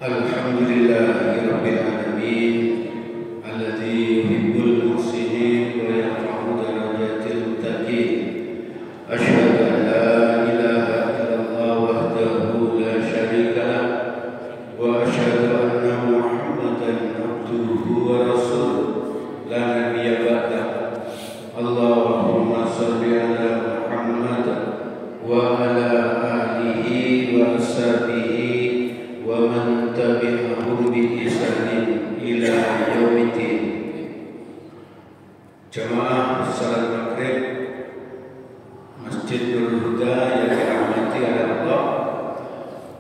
Alhamdulillahirabbil alamin alladzi yuhibbul muhsinin wa yarfa'u darajatil muttaqin. Asyhadu an la ilaha illallah wahdahu la syarika lah wa asyhadu anna Muhammadan abduhu wa rasuluh la nabiyya ba'dah. Allahumma shalli ala Muhammad wa ala alihi wa ashabihi wa man tabi'ahum bi ihsanin ila yaumiddin. Jamaah salat maghrib Masjid Nurul Huda yang dirahmati oleh Allah,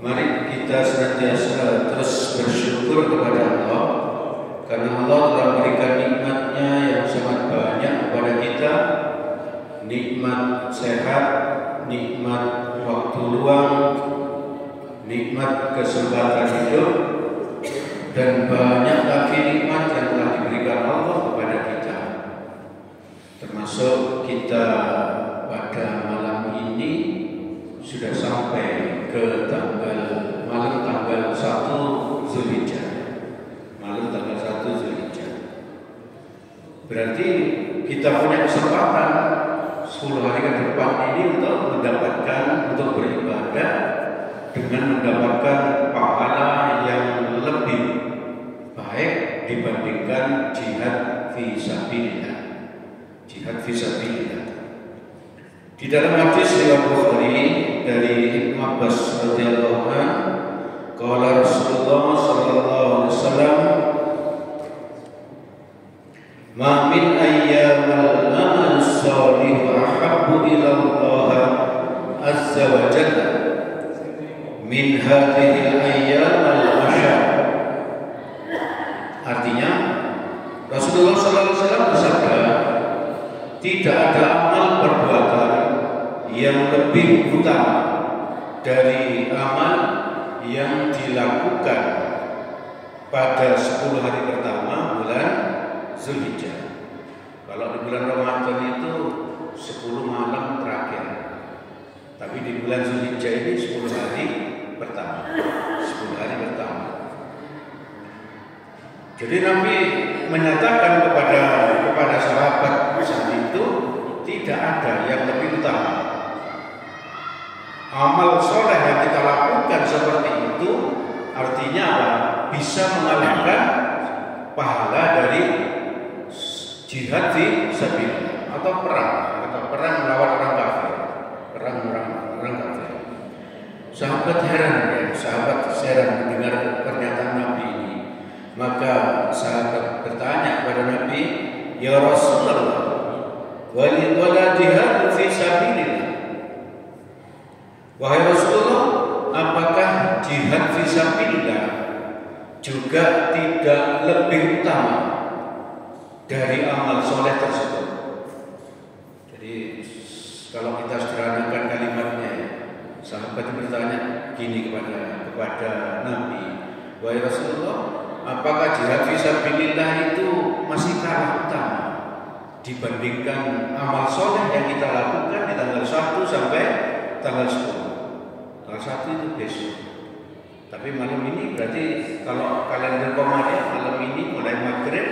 mari kita senantiasa terus bersyukur kepada Allah karena Allah telah memberikan nikmatnya yang sangat banyak kepada kita, nikmat sehat, nikmat waktu luang, nikmat kesempatan hidup, dan banyak lagi nikmat yang telah diberikan Allah kepada kita. Termasuk kita pada malam ini sudah sampai ke malam tanggal 1 Zulhijjah. Malam tanggal 1 Zulhijjah. Berarti kita punya kesempatan 10 hari ke depan ini untuk beribadah dengan mendapatkan pahala yang lebih baik dibandingkan jihad fi sabilillah. Jihad fi sabilillah. Di dalam hadis riwayat Bukhari dari Ibnu Abbas radhiyallahu anhu, qala Rasulullah sallallahu alaihi wasallam, "Ma min ayyamal amal shalih ahabbu ila Allah azza wa jalla min hadhihi al-ayyam al-ashr." Artinya Rasulullah sallallahu alaihi wasallam bersabda, tidak ada amal perbuatan yang lebih utama dari amal yang dilakukan pada 10 hari pertama bulan Zulhijjah. Kalau di bulan Ramadan itu 10 malam terakhir, tapi di bulan Zulhijjah ini 10 hari pertama. 10 hari pertama. Jadi Nabi menyatakan kepada sahabat saat itu, tidak ada yang lebih utama. Amal soleh yang kita lakukan seperti itu artinya apa? Bisa mengalahkan pahala dari jihad fi sabilillah atau perang melawan orang kafir. Perang kafir. Sahabat heran mendengar pernyataan Nabi ini. Maka sahabat bertanya kepada Nabi, "Ya Rasulullah, wala jihad fi sabilillah." Wahai Rasulullah, apakah jihad fi sabilillah juga tidak lebih utama dari amal soleh tersebut? Jadi kalau kita sederhanakan kalimatnya, sahabat bertanya gini kepada Nabi, "Wahai Rasulullah, apakah jihad fi sabilillah itu masih kalah utama dibandingkan amal soleh yang kita lakukan di tanggal 1 sampai tanggal 10? Tanggal 1 itu besok. Tapi malam ini berarti kalau kalender Komariah malam ini mulai maghrib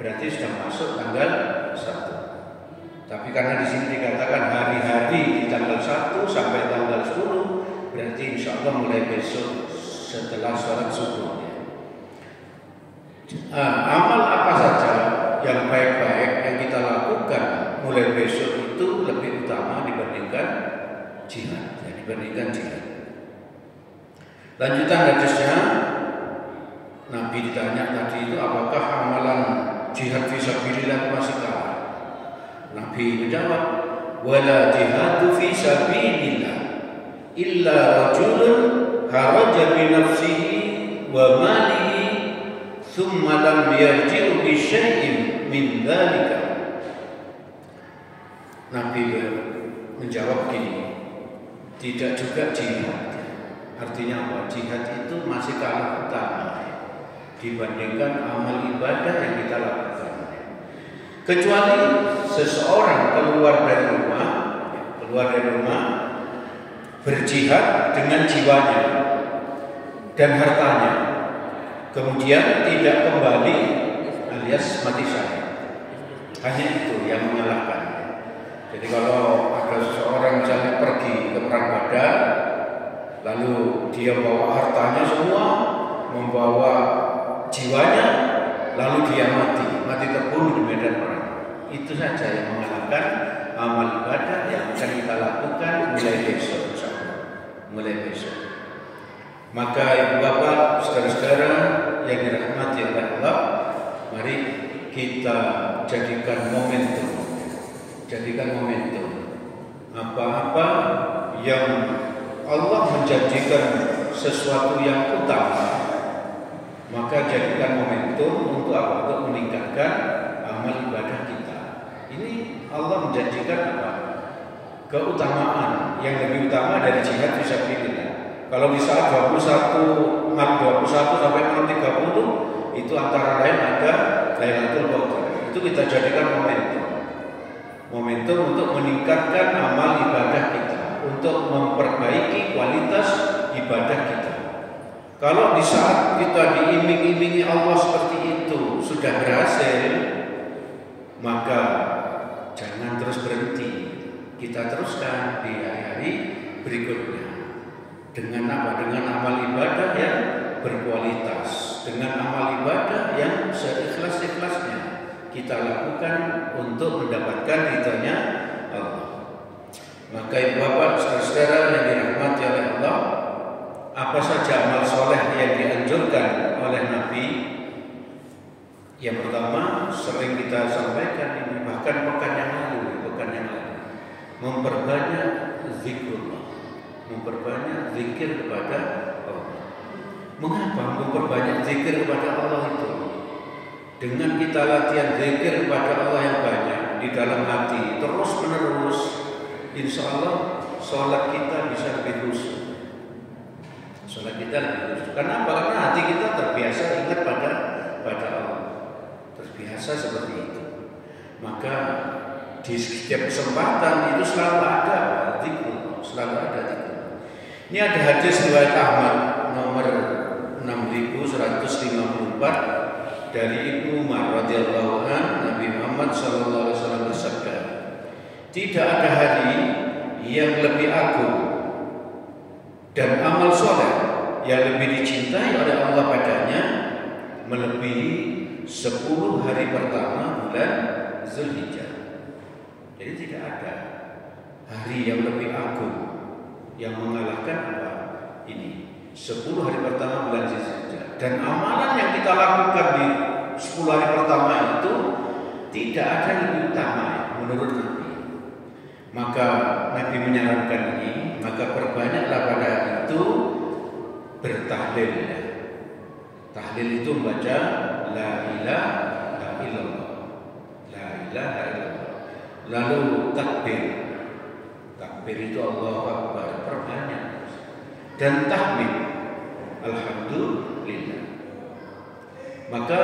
berarti sudah masuk tanggal 1. Tapi karena di sini dikatakan hari-hari di tanggal 1 sampai tanggal 10, berarti insya Allah mulai besok setelah sholat subuh. Amal apa saja yang baik-baik yang kita lakukan mulai besok itu lebih utama dibandingkan jihad. Lanjutan hadisnya, Nabi ditanya tadi itu apakah amalan jihad fi sabilillah masih kalah? Nabi menjawab, "Wala jihadu fi sabilillah illa rajulun haraja bi nafsihi wa malihi thumma lam yarji'u bi syai'in min dzalika." Nabi menjawab gini, tidak juga jihad. Artinya apa? Jihad itu masih kalah utama dibandingkan amal ibadah yang kita lakukan. Kecuali seseorang keluar dari rumah berjihad dengan jiwanya dan hartanya kemudian tidak kembali alias mati syahid. Hanya itu yang mengalahkan. Jadi kalau ada seseorang misalnya pergi ke perang Badar, lalu dia bawa hartanya semua, membawa jiwanya, lalu dia mati terbunuh di medan perang. Itu saja yang mengalahkan amal ibadah yang akan kita lakukan mulai besok, mulai besok. Maka ibu bapak, saudara-saudara yang dirahmati oleh Allah, mari kita jadikan momentum. Apa-apa yang Allah menjanjikan sesuatu yang utama, maka jadikan momentum untuk apa? Untuk meningkatkan amal ibadah kita. Ini Allah menjanjikan apa? Keutamaan yang lebih utama dari jihad fisabilillah. Kalau di saat 21 sampai malam 30 itu antara lain ada Lailatul Qadar. Itu kita jadikan momentum untuk meningkatkan amal ibadah kita, untuk memperbaiki kualitas ibadah kita. Kalau di saat kita diiming-imingi Allah seperti itu sudah berhasil, maka jangan terus berhenti. Kita teruskan di hari-hari berikutnya. Dengan apa? Dengan amal ibadah yang berkualitas, dengan amal ibadah yang seikhlas-ikhlasnya kita lakukan untuk mendapatkan ridhonya Allah. Maka ibu bapak, saudara-saudara yang dirahmati oleh Allah, apa saja amal soleh yang dianjurkan oleh Nabi? Yang pertama, sering kita sampaikan ini, bahkan pekan yang lalu, memperbanyak zikrullah, memperbanyak zikir kepada Allah. Mengapa memperbanyak zikir kepada Allah itu? Dengan kita latihan zikir kepada Allah yang banyak di dalam hati terus menerus, insya Allah sholat kita bisa lebih khusyuk. Kenapa? Karena hati kita terbiasa ingat pada Allah, terbiasa seperti itu. Maka di setiap kesempatan itu selalu ada zikir, Ini ada hadis riwayat Ahmad nomor 6154 dari Ibnu Umar radhiyallahu anhu. Nabi Muhammad sallallahu alaihi wasallam bersabda, tidak ada hari yang lebih agung dan amal soleh yang lebih dicintai oleh Allah padanya melebihi 10 hari pertama bulan Zulhijjah. Jadi tidak ada hari yang lebih agung yang mengalahkan apa? Ini 10 hari pertama bulan Zulhijjah. Dan amalan yang kita lakukan di 10 hari pertama itu tidak ada yang lebih utama menurut Nabi. Maka Nabi menyarankan ini, maka perbanyaklah pada itu bertahlil. Tahlil itu membaca la ilaha illallah, la ilaha illallah. Lalu takbir. Takbir itu Allahu Akbar, perbanyak. Dan tahmid, alhamdulillah. Maka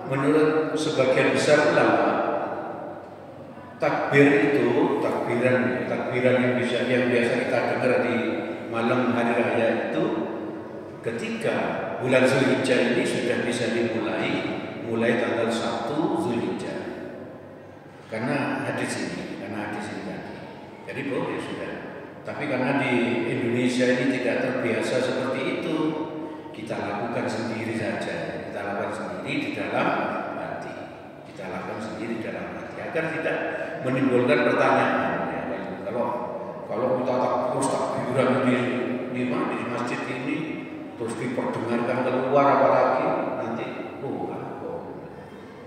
menurut sebagian besar ulama, takbir itu takbiran yang biasa kita dengar di malam hari raya itu, ketika bulan Zulhijjah ini sudah bisa mulai tanggal 1 Zulhijjah. Karena hadis ini tadi. Jadi boleh sudah. Tapi karena di Indonesia ini tidak terbiasa seperti itu, kita lakukan sendiri saja. Kita lakukan sendiri di dalam hati. Agar tidak menimbulkan pertanyaan. Kalau kita terus takbiran di masjid ini terus diperdengarkan keluar, apalagi nanti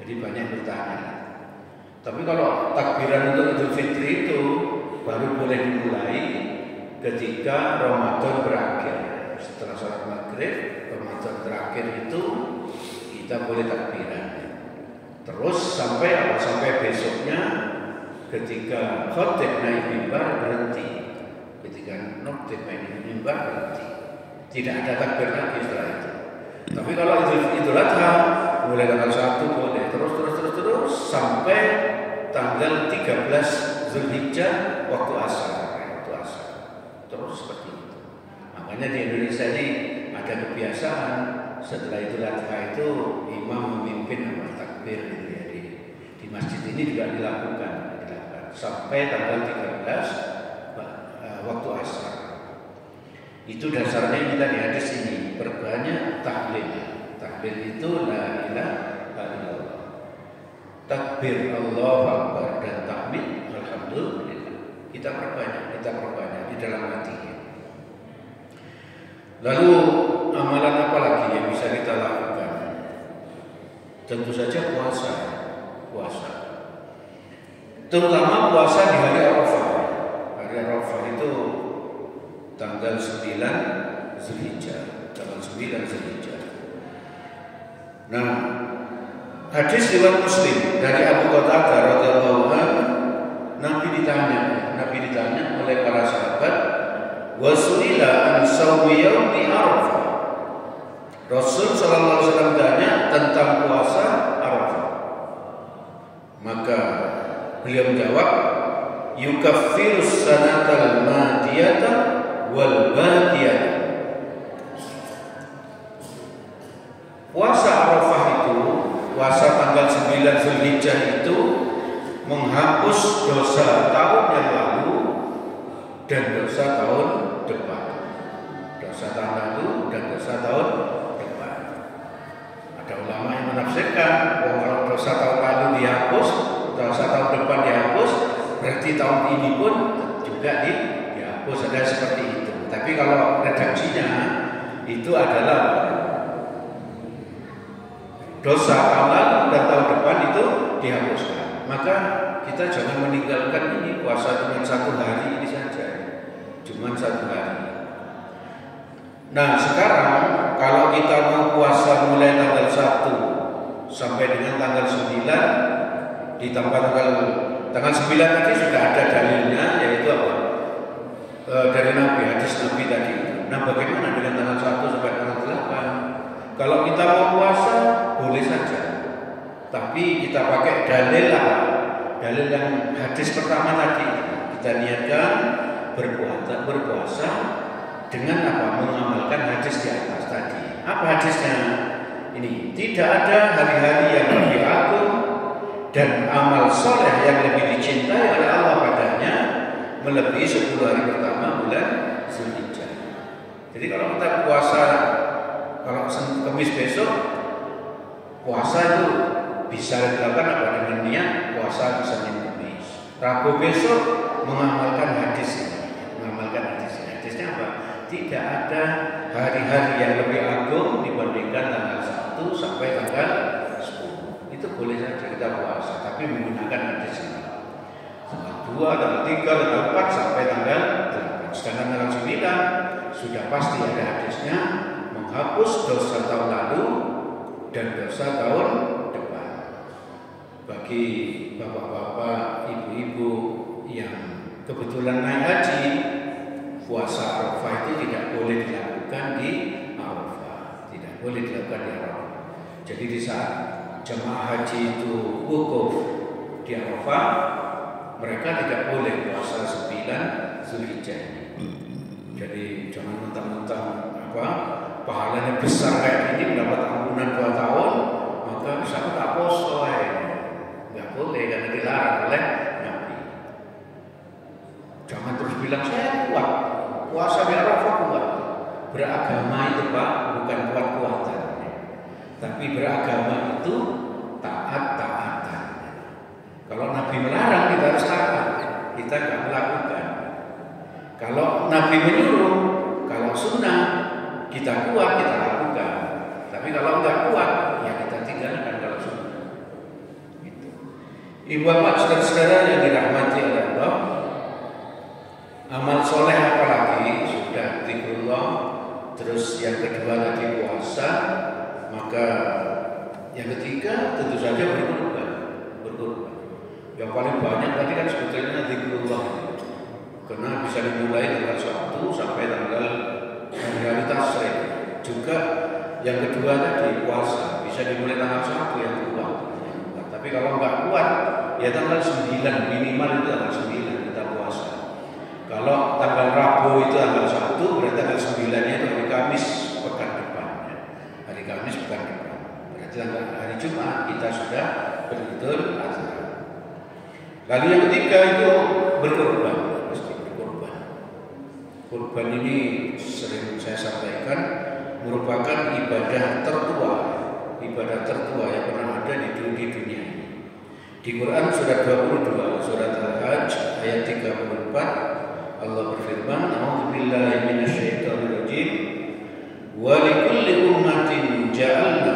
jadi banyak bertanya. Tapi kalau takbiran untuk Idul Fitri itu baru boleh dimulai ketika Ramadan berakhir. Setelah sholat maghrib, Ramadan berakhir itu kita boleh takbiran. Terus sampai besoknya ketika khotib naik mimbar berhenti. Tidak ada takbir lagi setelah itu. Tapi kalau Idul Adha mulai tanggal 1 boleh terus sampai tanggal 13 Zulhijjah waktu asar. Terus seperti itu. Makanya di Indonesia ini ada kebiasaan setelah Idul Adha itu imam memimpin takbir gitu ya, di masjid ini juga dilakukan sampai tanggal 13 waktu asar. Itu dasarnya kita di hadis ini, perbanyak tahlil. Tahlil itu la ilaha illallah. Takbir Allahu Akbar dan tahmid alhamdulillah. Kita perbanyak di dalam hati. Lalu amalan apa lagi yang bisa kita lakukan? Tentu saja puasa. Terutama puasa di hari Arafah. Hari Arafah itu tanggal 9 Zulhijjah. Nah, hadis riwayat Muslim dari Abu Qatadah radhiyallahu anhu, Nabi ditanya oleh para sahabat, "Wasu'ila an shaumi yaumi Arafah." Rasul sallallahu alaihi wasallam tanya tentang puasa Arafah. Maka beliau menjawab, "Yukaffirus sanatal madiyata wal baqiyah." Puasa Arafah itu, puasa tanggal 9 Zulhijjah itu menghapus dosa tahun yang lalu dan dosa tahun depan. Dosa tahun lalu dan dosa tahun depan. Ada ulama yang menafsirkan kalau dosa tahun lalu dihapus, dosa tahun depan dihapus, berarti tahun ini pun juga dihapus. Ada seperti itu. Tapi kalau redaksinya itu adalah dosa tahun lalu dan tahun depan itu dihapuskan. Maka kita jangan meninggalkan ini puasa cuma 1 hari ini saja, cuma 1 hari. Nah sekarang kalau kita mau puasa mulai tanggal 1 sampai dengan tanggal 9, ditambah tanggal 9 tadi sudah ada dalilnya, yaitu apa? Dari Nabi, hadis Nabi tadi. Nah bagaimana dengan tanggal 1 sampai tanggal 8? Kalau kita mau puasa boleh saja, tapi kita pakai dalil apa? Dalil yang hadis pertama tadi, kita niatkan berpuasa dengan apa? Mengamalkan hadis di atas tadi. Apa hadisnya? Ini, tidak ada hari-hari yang lebih agung dan amal soleh yang lebih dicintai oleh Allah padanya melebihi 10 hari pertama bulan Zulhijjah. Jadi kalau kita puasa, kalau Kamis besok puasa itu bisa dilakukan apa? Dengan niat puasa di Senin Kamis. Rabu besok mengamalkan hadis ini. Hadisnya apa? Tidak ada hari-hari yang lebih agung dibandingkan tanggal 1 sampai tanggal 10. Itu boleh saja kita puasa, tapi menggunakan hadis ini. Tanggal 2, tanggal 3, tanggal 4 sampai tanggal 8. Sedangkan tanggal 9 sudah pasti ada hadisnya, menghapus dosa tahun lalu dan dosa tahun depan. Bagi bapak-bapak, ibu-ibu yang kebetulan naik haji, puasa Arafah itu tidak boleh dilakukan di Arafah, tidak boleh dilakukan di Arafah. Jadi di saat jemaah haji itu wukuf di Arafah, mereka tidak boleh puasa 9 Zulhijjah. Jadi jangan mentang-mentang pahalanya besar kayak ini, mendapat ampunan 2 tahun, maka bisa tak poso nggak boleh, karena dilarang oleh Nabi. Jangan terus bilang saya kuat, puasa di Arafah kuat. Beragama itu Pak bukan kuat-kuatan, tapi beragama itu taat-taatan. Kalau Nabi melarang kita harus taat, kita nggak melakukan. Kalau Nabi menyuruh, kalau sunnah kita kuat, kita lakukan. Tapi kalau nggak kuat, ya kita tinggalkan kalau sunnah. Gitu. Ibu bapak saudara-saudara yang dirahmati oleh Allah, amal soleh apalagi sudah zikrullah, terus yang kedua tadi puasa, maka yang ketiga tentu saja berkorban. Yang paling banyak tadi kan sebetulnya zikrullah, karena bisa dimulai tanggal 1 sampai tanggal hari Tasyrik. Juga yang kedua tadi puasa bisa dimulai tanggal 1 yang kuat. Tapi kalau nggak kuat, ya tanggal 9 minimal itu tanggal 9 kita puasa. Kalau tanggal Rabu itu tanggal 1, berarti tanggal 9-nya itu hari Kamis pekan depan. Hari Kamis Jumat kita sudah beridul adha. Lalu yang ketiga itu berkorban, mesti berkorban. Kurban ini sering saya sampaikan merupakan ibadah tertua yang pernah ada di dunia ini. Di Quran surat 22, surat Al-Hajj ayat 34, Allah berfirman, "A'udzubillahi minasyaitonirrajim. Wa likulli ummatin ja'alna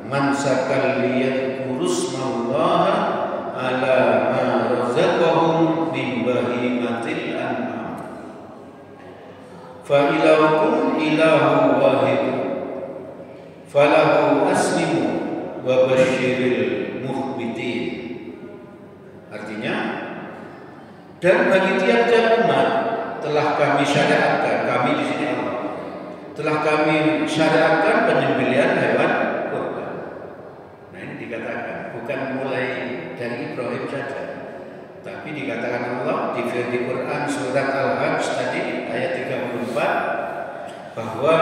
mansakan liyadhkurusmallaha ala ma razaqahum min bahimatil an'am. Fa ilahukum ilahu wahid. Falahu aslimu wa basyiril mukhbitin." Artinya, dan bagi tiap-tiap umat telah kami syariatkan, kami di sini Allah, telah kami syariatkan penyembelihan hewan kurban. Nah ini dikatakan bukan mulai dari Ibrahim saja, tapi dikatakan Allah di Quran surat Al-Hajj tadi ayat 34 bahwa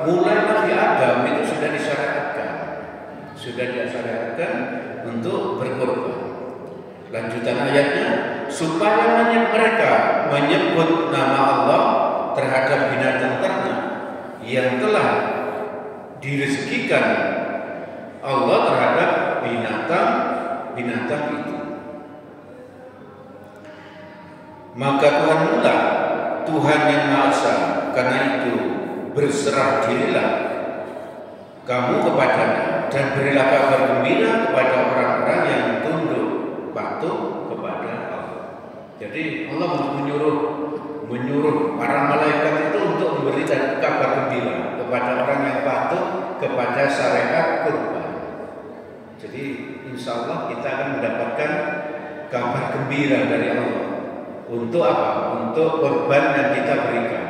mulai Nabi Adam itu sudah disyariatkan untuk berkorban. Lanjutan ayatnya, supaya mereka menyebut nama Allah terhadap binatang ternak yang telah direzekikan Allah terhadap binatang itu. Maka Tuhan mula, Tuhan yang Maha Esa, karena itu berserah dirilah kamu kepadanya dan berilah kabar gembira kepada orang-orang yang tunduk patuh kepada Allah. Jadi Allah menyuruh para malaikat itu untuk memberikan kabar gembira kepada orang yang patuh kepada syariat kurban. Jadi insya Allah kita akan mendapatkan kabar gembira dari Allah. Untuk apa? Untuk kurban yang kita berikan.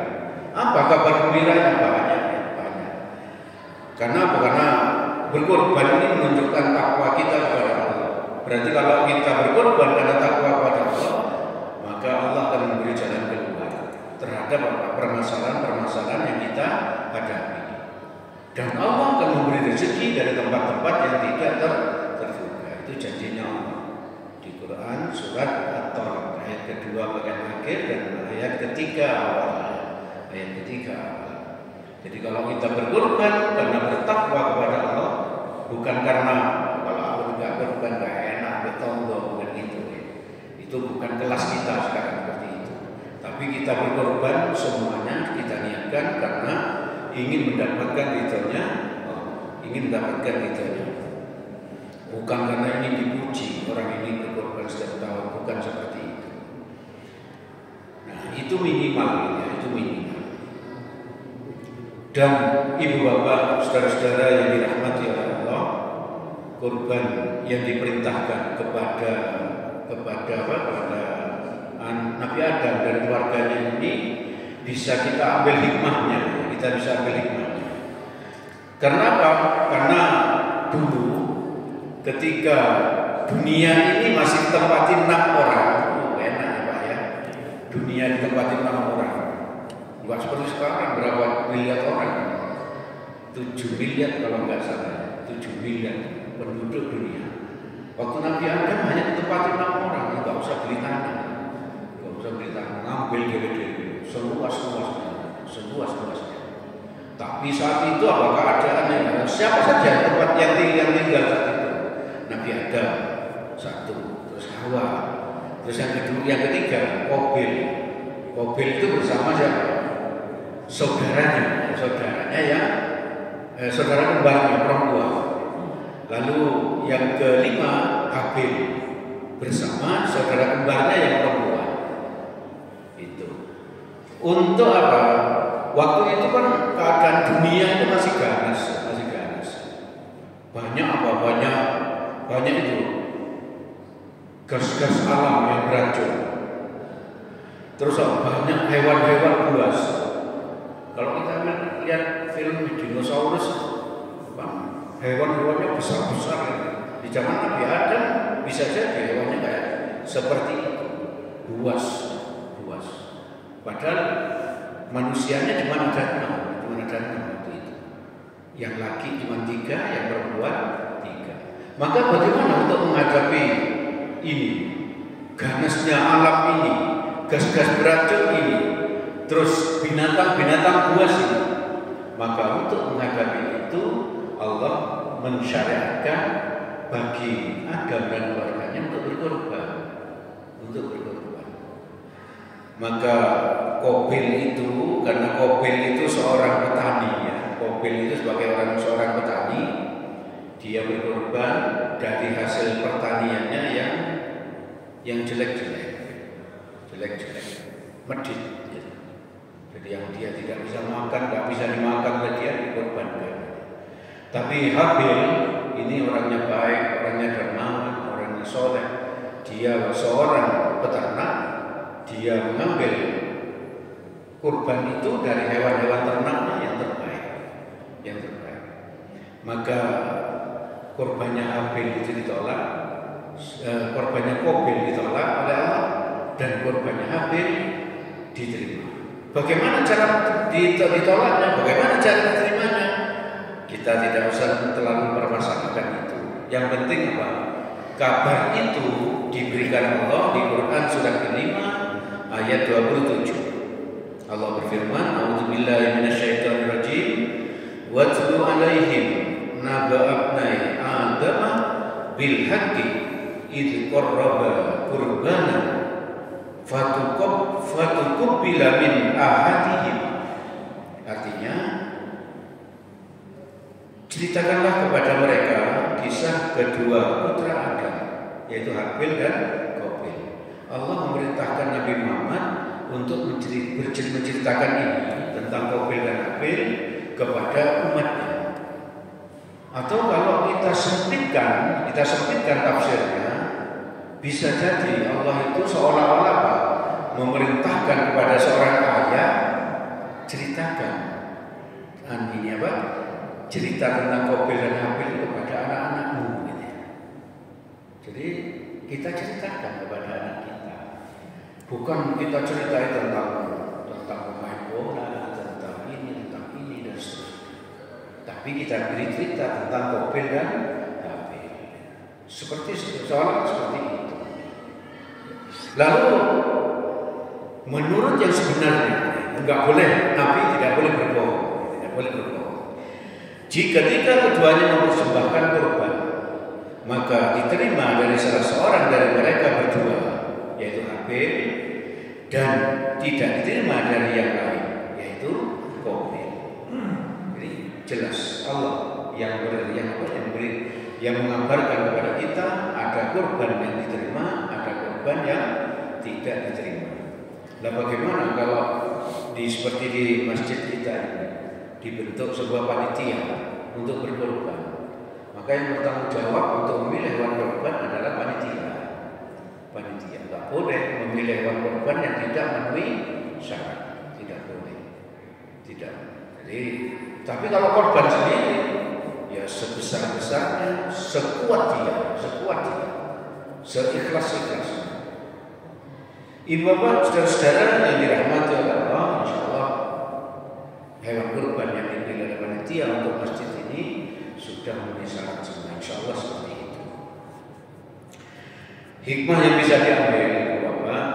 Apa kabar gembiranya? Banyak. Karena apa? Karena berkorban ini menunjukkan takwa kita kepada Allah. Berarti kalau kita berkorban karena takwa kepada Allah, maka Allah akan memberi jalan keluar terhadap permasalahan-permasalahan yang kita hadapi. Dan Allah akan memberi rezeki dari tempat-tempat yang tidak terduga. Itu janjinya Allah di Quran surat At-Tariq ayat kedua bagian akhir dan ayat ketiga awal. Jadi kalau kita berkorban karena bertakwa kepada Allah, bukan karena kalau aku tidak berkorban gak enak, betongo, bukan gitu. Itu bukan kelas kita sekarang seperti itu. Tapi kita berkorban semuanya kita niatkan karena ingin mendapatkan ridhonya, bukan karena ingin dipuji orang ini berkorban setiap tahun, bukan seperti itu. Nah itu minimal. Dan ibu bapak, saudara-saudara yang dirahmati oleh Allah, kurban yang diperintahkan kepada Nabi Adam dan keluarganya ini bisa kita ambil hikmahnya, Karena apa? Karena dulu ketika dunia ini masih ditempatin 6 orang, enak ya Pak ya, dunia ditempatin 6 orang. Bukan seperti sekarang berapa miliar orang, 7 miliar kalau nggak salah, 7 miliar penduduk dunia. Waktu Nabi Adam hanya ditempati 6 orang, nggak usah beli tanah, ngambil dewe-dewe, seluas-luasnya. Tapi saat itu apa keadaannya? Siapa saja tempat yang tinggal saat itu? Nabi Adam satu, terus Hawa, terus yang ketiga Qabil itu bersama siapa? Saudaranya yang saudara kembarnya perempuan. Lalu yang kelima Habil bersama saudara kembarnya yang perempuan. Itu untuk apa? Waktu itu kan keadaan dunia itu masih ganas. Banyak itu gas-gas alam yang beracun. Terus banyak hewan-hewan buas. Kalau kita lihat film dinosaurus, hewan-hewannya besar-besar. Di zaman Nabi Adam bisa jadi hewannya kayak seperti buas. Padahal manusianya cuma ada 6 waktu itu. Yang laki cuma 3, yang perempuan 3. Maka bagaimana untuk menghadapi ini, ganasnya alam ini, gas-gas beracun ini, terus binatang-binatang buas ini? Maka untuk menghadapi itu Allah mensyariatkan bagi Adam dan keluarganya untuk berkorban. Maka Qabil itu, karena Qabil itu seorang petani ya. Qabil itu sebagai seorang petani, dia berkorban dari hasil pertaniannya yang jelek-jelek, medit. Jadi yang dia tidak bisa makan, nggak bisa dimakan oleh dia, dikorbankan. Tapi Habil ini orangnya baik, orangnya dermawan, orangnya soleh. Dia seorang peternak, dia mengambil kurban itu dari hewan-hewan ternaknya yang terbaik. Maka kurbannya Habil itu ditolak, kurbannya Qabil ditolak oleh Allah, dan kurbannya Habil diterima. Bagaimana cara ditolaknya? Bagaimana cara diterimanya? Kita tidak usah terlalu mempermasalahkan itu. Yang penting apa? Kabar itu diberikan Allah di Quran surat ke-5 ayat 27. Allah berfirman, "A'udzubillahi minasyaitonirrajim. Watlu 'alaihim naba'a ibnai Adam bil haqqi idz qarraba qurbana fatuqabbala min ahadihim." Artinya, ceritakanlah kepada mereka kisah kedua putra Adam, yaitu Habil dan Qabil. Allah memerintahkan Nabi Muhammad untuk menceritakan ini tentang Qabil dan Habil kepada umatnya. Atau kalau kita sempitkan tafsirnya, bisa jadi Allah itu seolah-olah memerintahkan kepada seorang ayah, ceritakan ini apa? Cerita tentang Qabil dan Habil kepada anak-anakmu gitu. Jadi kita ceritakan kepada anak kita. Bukan kita ceritain tentang pemain bola, tentang ini dan seterusnya. Tapi kita beri cerita tentang Qabil dan Habil. Seolah seperti itu. Lalu menurut yang sebenarnya Nabi tidak boleh berbohong. Jika keduanya mempersembahkan kurban, maka diterima dari salah seorang dari mereka berdua, yaitu Habil, dan tidak diterima dari yang lain, yaitu Qabil. Jadi jelas Allah yang mengabarkan kepada kita ada kurban yang diterima, ada kurban yang tidak diterima. Nah, bagaimana kalau seperti di masjid kita ini dibentuk sebuah panitia untuk berkorban? Maka yang bertanggung jawab untuk memilih hewan korban adalah panitia. Tidak boleh memilih hewan korban yang tidak memenuhi syarat. Tidak boleh. Tidak. Jadi, tapi kalau korban sendiri, ya sebesar-besarnya, sekuat dia, seikhlas-ikhlasnya. Ibu bapak, saudara-saudara yang dirahmati oleh Allah, insya Allah hewan kurban yang dipilih oleh panitia untuk masjid ini sudah memenuhi syarat semua, insya Allah seperti itu. Hikmah yang bisa diambil Bapak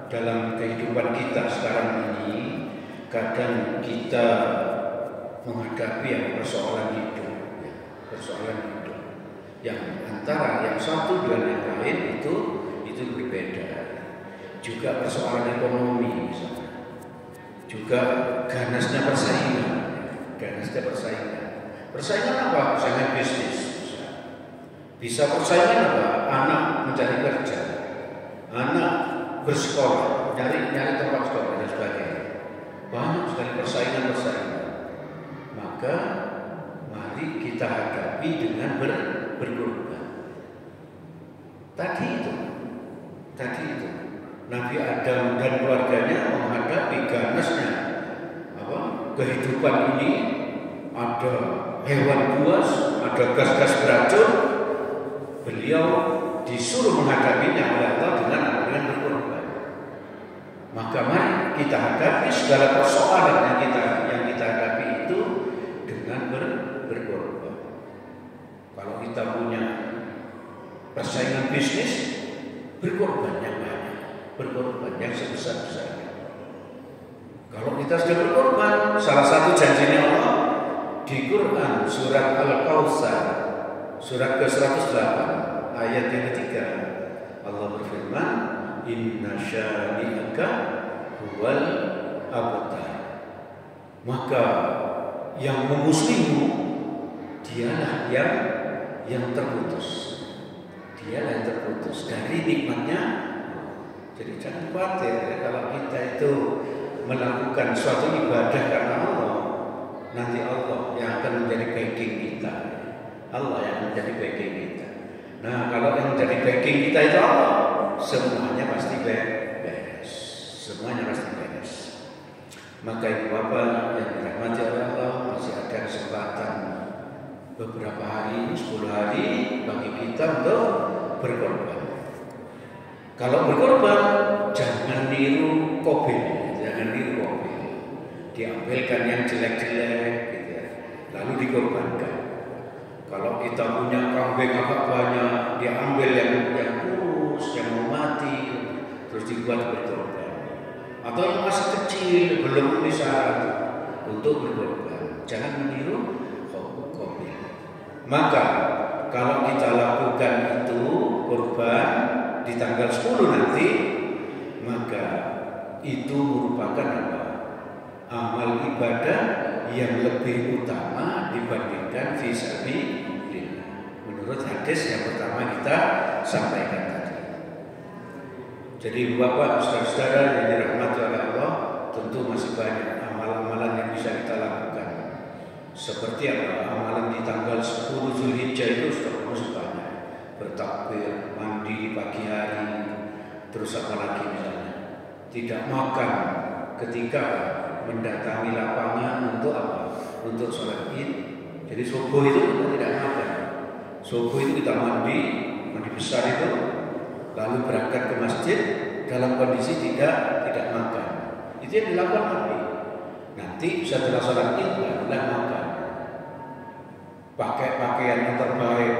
dalam kehidupan kita sekarang ini, kadang kita menghadapi persoalan hidup, yang antara yang satu dan yang lain itu berbeda. Juga persoalan ekonomi misalnya, juga ganasnya persaingan. Persaingan apa? Persaingan bisnis. Bisa persaingan apa? Anak mencari kerja, anak bersekolah, nyari tempat sekolah dan sebagainya. Banyak sekali persaingan. Maka mari kita hadapi dengan berkorban. Tadi itu Nabi Adam dan keluarganya menghadapi ganasnya kehidupan ini. Ada hewan buas, ada gas-gas beracun. Beliau disuruh menghadapinya oleh Allah dengan berkorban. Maka mari kita hadapi segala persoalan yang kita hadapi itu dengan berkorban. Kalau kita punya persaingan bisnis, berkorban yang banyak, berkorban yang sebesar-besarnya. Kalau kita sudah berkorban, salah satu janjinya Allah di Quran surat Al-Kautsar, surat ke-108 ayat yang ketiga, Allah berfirman, Inna syani'aka huwal abtar. Maka yang memusuhimu dialah yang terputus. Dialah yang terputus dari nikmatnya. Jadi jangan khawatir ya, kalau kita itu melakukan suatu ibadah karena Allah, nanti Allah yang akan menjadi backing kita. Allah yang menjadi backing kita. Nah, kalau yang menjadi backing kita itu Allah, semuanya pasti beres. Semuanya pasti beres. Maka ibu bapak yang dirahmati oleh Allah, masih ada kesempatan beberapa hari, 10 hari bagi kita untuk berkorban. Kalau berkorban, jangan niru Qabil, jangan niru Qabil. Diambilkan yang jelek-jelek, gitu ya, lalu dikorbankan. Kalau kita punya kambing agak banyak, diambil yang kurus, yang mau mati, terus dibuat berkorban. Atau yang masih kecil, belum memenuhi syarat untuk berkorban. Jangan meniru Qabil. Maka kalau kita lakukan itu korban di tanggal 10 nanti, maka itu merupakan apa? Amal ibadah yang lebih utama dibandingkan fisabilillah. Menurut hadis yang pertama kita sampaikan tadi. Jadi Bapak, saudara-saudara yang dirahmati oleh Allah, tentu masih banyak amalan-amalan yang bisa kita lakukan. Seperti apa? Amalan di tanggal 10 Zulhijjah itu sudah masih banyak. Bertakbir, mandi di pagi hari, terus apa lagi misalnya? Tidak makan ketika mendatangi lapangan untuk apa? Untuk sholat id. Jadi subuh itu kita tidak makan. Subuh itu kita mandi besar itu, lalu berangkat ke masjid dalam kondisi tidak makan. Itu yang dilakukan Nabi. Nanti setelah sholat id barulah makan. Pakai pakaian yang terbaik,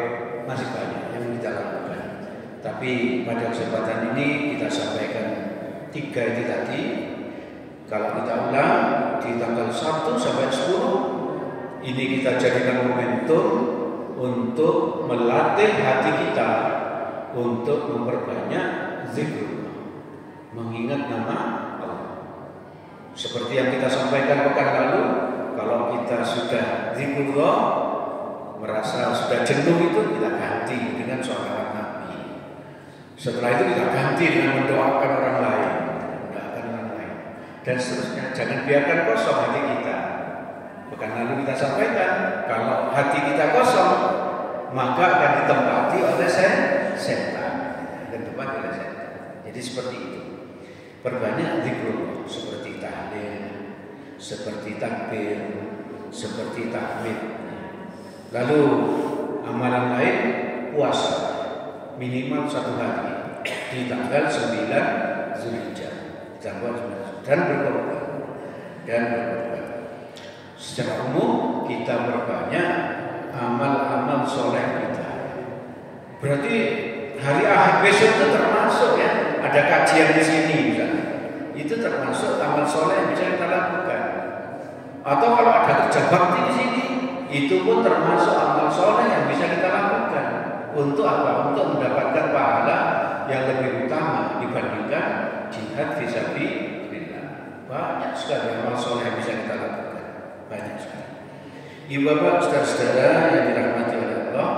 masih banyak yang kita lakukan. Tapi pada kesempatan ini kita sampaikan 3 itu tadi. Kalau kita ulang di tanggal 1 sampai 10, ini kita jadikan momentum untuk melatih hati kita untuk memperbanyak zikir, mengingat nama Allah. Seperti yang kita sampaikan pekan lalu, kalau kita sudah zikrullah, merasa sudah jenuh itu kita ganti dengan sholawat Nabi. Setelah itu kita ganti dengan mendoakan orang lain, dan seterusnya. Jangan biarkan kosong hati kita. Pekan lalu kita sampaikan, kalau hati kita kosong, maka akan ditempati oleh setan. Jadi seperti itu. Perbanyak zikrullah, seperti tahlil, seperti takbir, seperti tahmid. Lalu amalan lain, puasa minimal 1 hari di tanggal 9 Zulhijjah dan berkorban. Secara umum kita berbanyak amal-amal soleh kita. Berarti hari Ahad besok itu termasuk ya, ada kajian di sini misalnya. Itu termasuk amal soleh yang bisa kita lakukan. Atau kalau ada kerja bakti di sini, itu pun termasuk amal soleh yang bisa kita lakukan. Untuk apa? Untuk mendapatkan pahala yang lebih utama dibandingkan jihad fisabilillah. Banyak sekali amal soleh yang bisa kita lakukan. Banyak sekali. Ibu bapak, saudara-saudara yang dirahmati oleh Allah,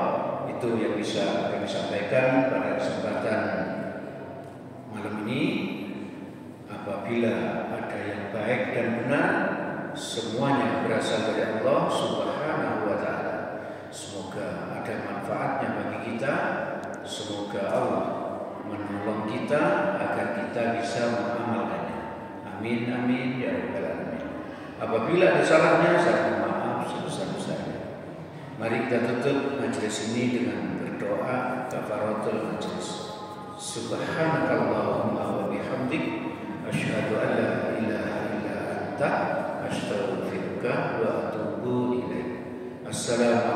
itu yang bisa kami sampaikan pada kesempatan malam ini. Apabila ada yang baik dan benar, semuanya berasal dari Allah Subhanahu wa Ta'ala. Semoga ada manfaatnya bagi kita. Semoga Allah menolong kita agar kita bisa mengamalkannya. Amin amin ya rabbal alamin. Apabila ada salahnya, saya mohon maaf sebesar-besarnya. Mari kita tutup majelis ini dengan berdoa kafaratul majelis. Subhanakallahumma wa bihamdik, asyhadu an la ilaha illa anta, astaghfiruka wa atubu ilaik. Assalamualaikum